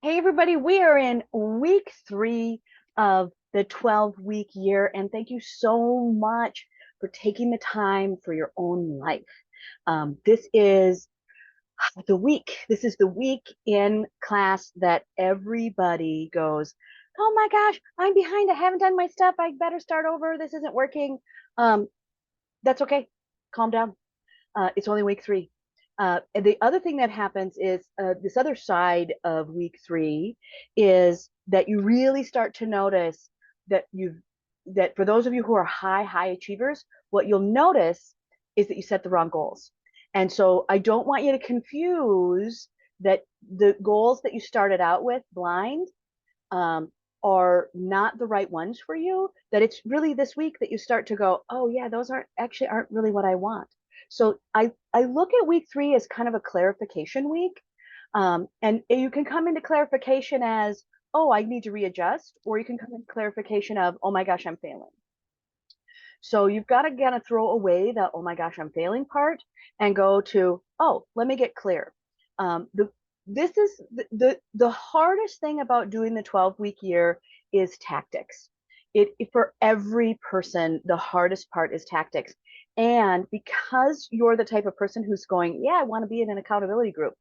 Hey everybody, we are in week 3 of the 12-week year, and thank you so much for taking the time for your own life. This is this is the week in class that everybody goes, oh my gosh, I'm behind, I haven't done my stuff, I better start over, this isn't working. Um, that's okay, calm down. It's only week 3. And the other thing that happens is this other side of week 3 is that you really start to notice that that for those of you who are high achievers, what you'll notice is that you set the wrong goals. And so I don't want you to confuse that the goals that you started out with blind um, are not the right ones for you, that it's really this week that you start to go, oh yeah, those aren't really what I want. So I look at week 3 as kind of a clarification week. And you can come into clarification as, oh, I need to readjust, or you can come into clarification of, oh my gosh, I'm failing. So you've got to kind of throw away the, oh my gosh, I'm failing part and go to, oh, let me get clear. The This is the hardest thing about doing the 12-week year is tactics. For every person, the hardest part is tactics. And because you're the type of person who's going, yeah, I want to be in an accountability group.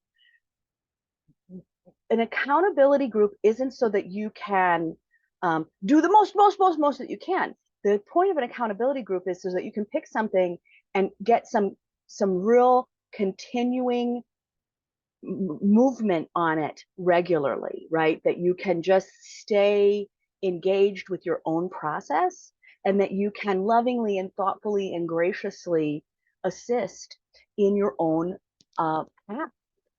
An accountability group isn't so that you can do the most that you can. The point of an accountability group is so that you can pick something and get some real continuing movement on it regularly, right? That you can just stay engaged with your own process, and that you can lovingly and thoughtfully and graciously assist in your own path,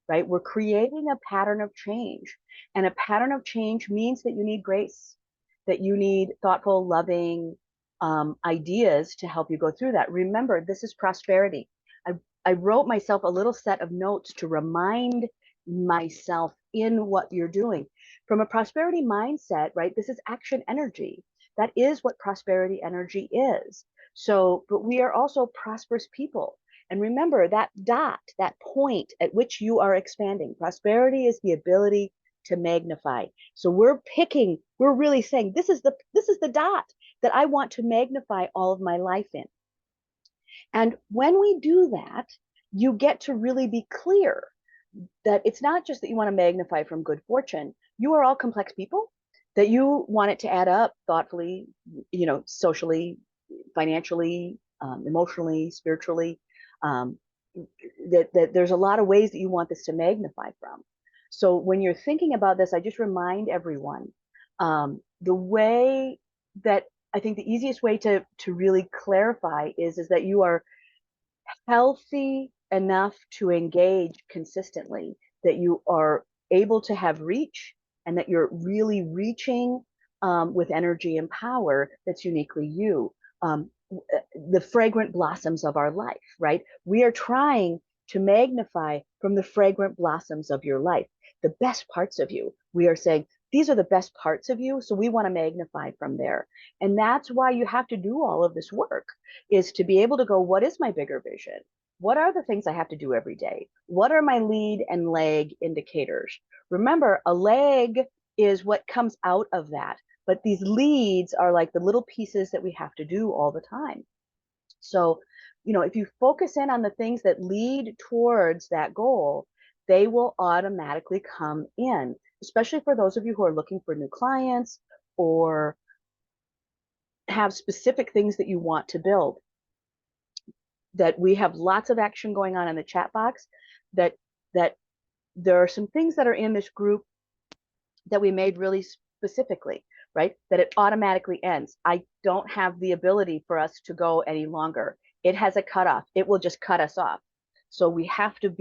right? We're creating a pattern of change. And a pattern of change means that you need grace, that you need thoughtful, loving ideas to help you go through that. Remember, this is prosperity. I, I wrote myself a little set of notes to remind myself in what you're doing. From a prosperity mindset, right? This is action energy. That is what prosperity energy is. So, but we are also prosperous people. And remember that dot, that point at which you are expanding. Prosperity is the ability to magnify. So we're really saying this is the dot that I want to magnify all of my life in. And when we do that, you get to really be clear that it's not just that you want to magnify from good fortune. You are all complex people, that you want it to add up thoughtfully, socially, financially, emotionally, spiritually. Um, that there's a lot of ways that you want this to magnify from. So when you're thinking about this, I just remind everyone the way that I think the easiest way to really clarify is that you are healthy enough to engage consistently, that you are able to have reach, and that you're really reaching with energy and power that's uniquely you. The fragrant blossoms of our life, right? We are trying to magnify from the fragrant blossoms of your life, the best parts of you. We are saying, these are the best parts of you, so we want to magnify from there. And that's why you have to do all of this work, is to be able to go, what is my bigger vision? What are the things I have to do every day? What are my lead and lag indicators? Remember, a lag is what comes out of that, but these leads are like the little pieces that we have to do all the time. So, if you focus in on the things that lead towards that goal, they will automatically come in, especially for those of you who are looking for new clients or have specific things that you want to build. That we have lots of action going on in the chat box, that that there are some things that are in this group that we made really specifically, right? That it automatically ends. I don't have the ability for us to go any longer. It has a cutoff. It will just cut us off. So we have to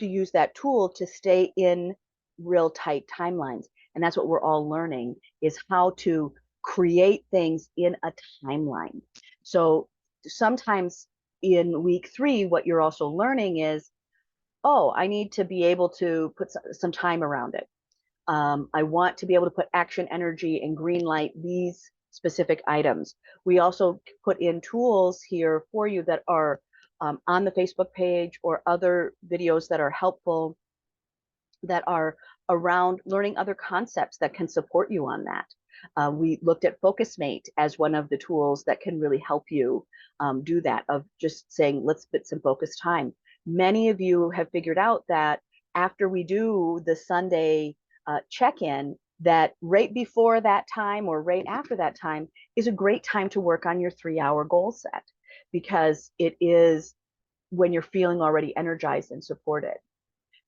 use that tool to stay in real tight timelines. And that's what we're all learning, is how to create things in a timeline. So sometimes in week 3, what you're also learning is, oh, I need to be able to put some time around it. I want to be able to put action energy and green light these specific items. We also put in tools here for you that are on the Facebook page, or other videos that are helpful that are around learning other concepts that can support you on that. We looked at FocusMate as one of the tools that can really help you do that, of just saying, let's fit some focus time. Many of you have figured out that after we do the Sunday check-in, that right before that time or right after that time is a great time to work on your 3-hour goal set, because it is when you're feeling already energized and supported.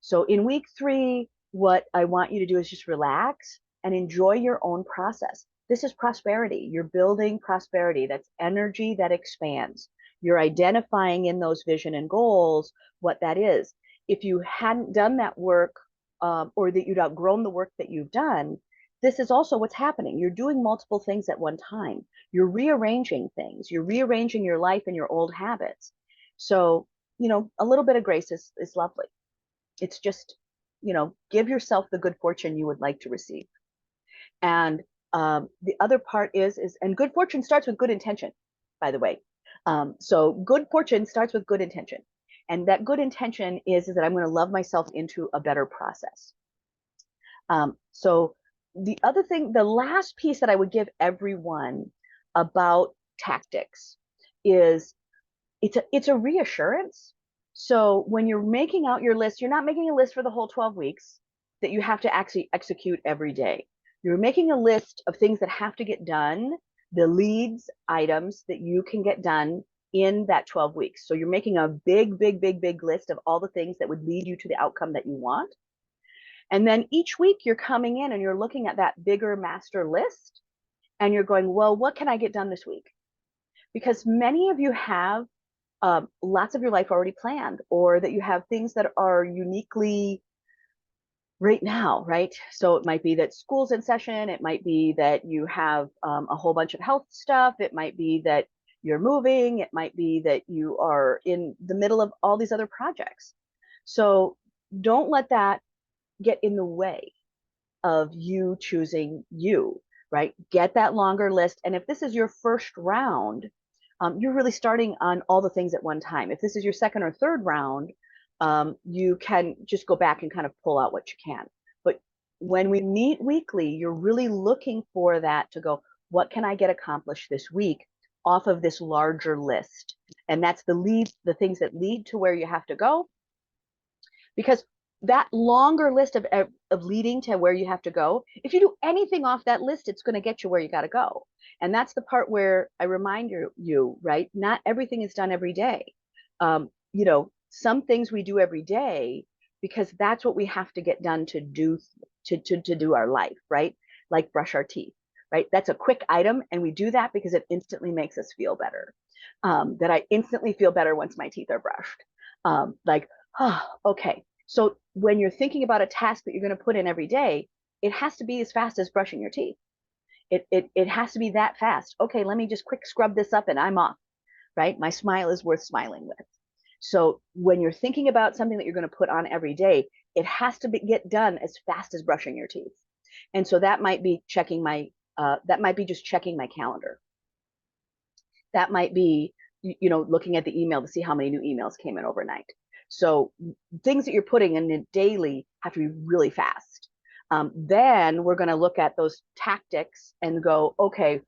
So in week 3, what I want you to do is just relax and enjoy your own process. This is prosperity. You're building prosperity. That's energy that expands. You're identifying in those vision and goals what that is. If you hadn't done that work, or that you'd outgrown the work that you've done, this is also what's happening. You're doing multiple things at one time. You're rearranging things. You're rearranging your life and your old habits. So, a little bit of grace is lovely. It's just, give yourself the good fortune you would like to receive. And the other part is, and good fortune starts with good intention, by the way. So good fortune starts with good intention. And that good intention is that I'm going to love myself into a better process. So the other thing, the last piece that I would give everyone about tactics is it's a reassurance. So when you're making out your list, you're not making a list for the whole 12 weeks that you have to actually execute every day. You're making a list of things that have to get done, the leads items that you can get done in that 12 weeks. So you're making a big, big, big, big list of all the things that would lead you to the outcome that you want. And then each week you're coming in and you're looking at that bigger master list and you're going, well, what can I get done this week? Because many of you have lots of your life already planned, or that you have things that are uniquely right now, right? So it might be that school's in session. It might be that you have a whole bunch of health stuff. It might be that you're moving. It might be that you are in the middle of all these other projects. So don't let that get in the way of you choosing you, right? Get that longer list. And if this is your first round, you're really starting on all the things at one time. If this is your second or third round, you can just go back and kind of pull out what you can. But when we meet weekly, you're really looking for that to go, what can I get accomplished this week off of this larger list? And that's the things that lead to where you have to go. Because that longer list of leading to where you have to go, if you do anything off that list, it's going to get you where you got to go. And that's the part where I remind you, right? Not everything is done every day. Some things we do every day because that's what we have to get done to do our life, right? Like brush our teeth, right? That's a quick item, and we do that because it instantly makes us feel better. That I instantly feel better once my teeth are brushed. Okay. So when you're thinking about a task that you're going to put in every day, it has to be as fast as brushing your teeth. It has to be that fast. Okay, let me just quick scrub this up and I'm off, right? My smile is worth smiling with. So when you're thinking about something that you're going to put on every day, it has to get done as fast as brushing your teeth. And so that might be just checking my calendar. That might be, looking at the email to see how many new emails came in overnight. So things that you're putting in daily have to be really fast. Then we're going to look at those tactics and go, okay,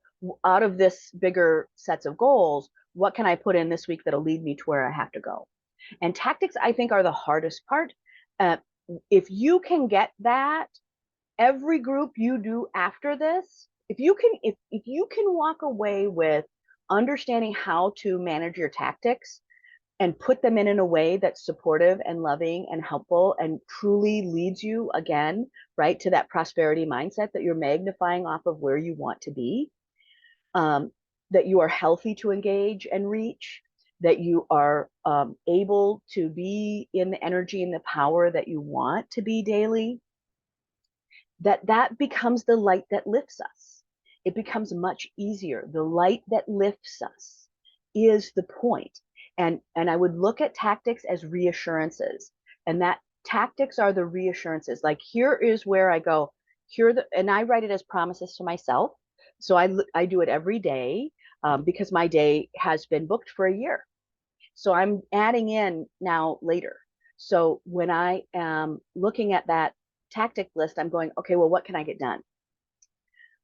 out of this bigger sets of goals, what can I put in this week that'll lead me to where I have to go? And tactics, I think, are the hardest part. If you can get that, every group you do after this, if you can walk away with understanding how to manage your tactics and put them in a way that's supportive and loving and helpful and truly leads you again, right, to that prosperity mindset that you're magnifying off of where you want to be, that you are healthy to engage and reach, that you are able to be in the energy and the power that you want to be daily, that becomes the light that lifts us. It becomes much easier. The light that lifts us is the point. And I would look at tactics as reassurances, and that tactics are the reassurances. Like, here is where I go, and I write it as promises to myself. So I do it every day because my day has been booked for a year. So I'm adding in now later. So when I am looking at that tactic list, I'm going, okay, well, what can I get done?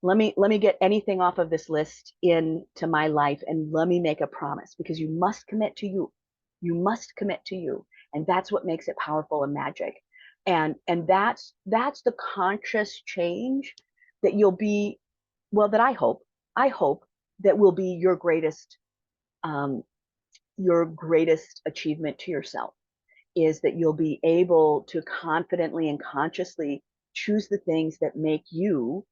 Let me get anything off of this list into my life, and let me make a promise, because you must commit to you. You must commit to you. And that's what makes it powerful and magic. And that's the conscious change that you'll be, well, that I hope that will be um, your greatest achievement to yourself, is that you'll be able to confidently and consciously choose the things that make you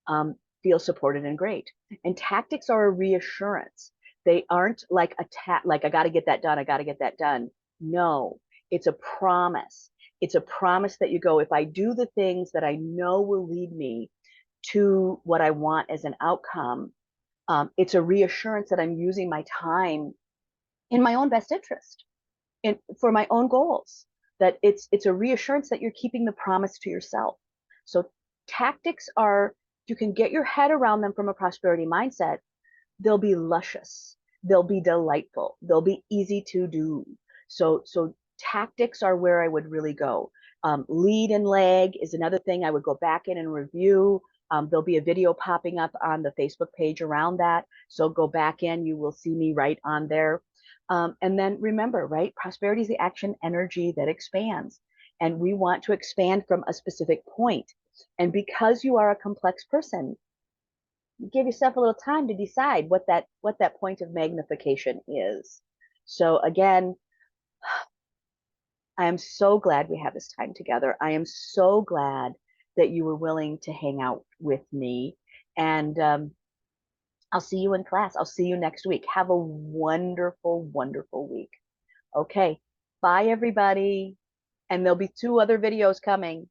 um, feel supported and great. And tactics are a reassurance. They aren't like like I got to get that done. I got to get that done. No, it's a promise. It's a promise that you go, if I do the things that I know will lead me to what I want as an outcome, it's a reassurance that I'm using my time in my own best interest and for my own goals. That it's a reassurance that you're keeping the promise to yourself. So tactics are, you can get your head around them from a prosperity mindset. They'll be luscious, they'll be delightful, they'll be easy to do. So tactics are where I would really go. Lead and lag is another thing I would go back in and review. There'll be a video popping up on the Facebook page around that. So go back in, you will see me right on there. And then remember, right? Prosperity is the action energy that expands. And we want to expand from a specific point. And because you are a complex person, give yourself a little time to decide what that point of magnification is. So again, I am so glad we have this time together. I am so glad that you were willing to hang out with me. And I'll see you in class. I'll see you next week. Have a wonderful, wonderful week. Okay. Bye, everybody. And there'll be 2 other videos coming.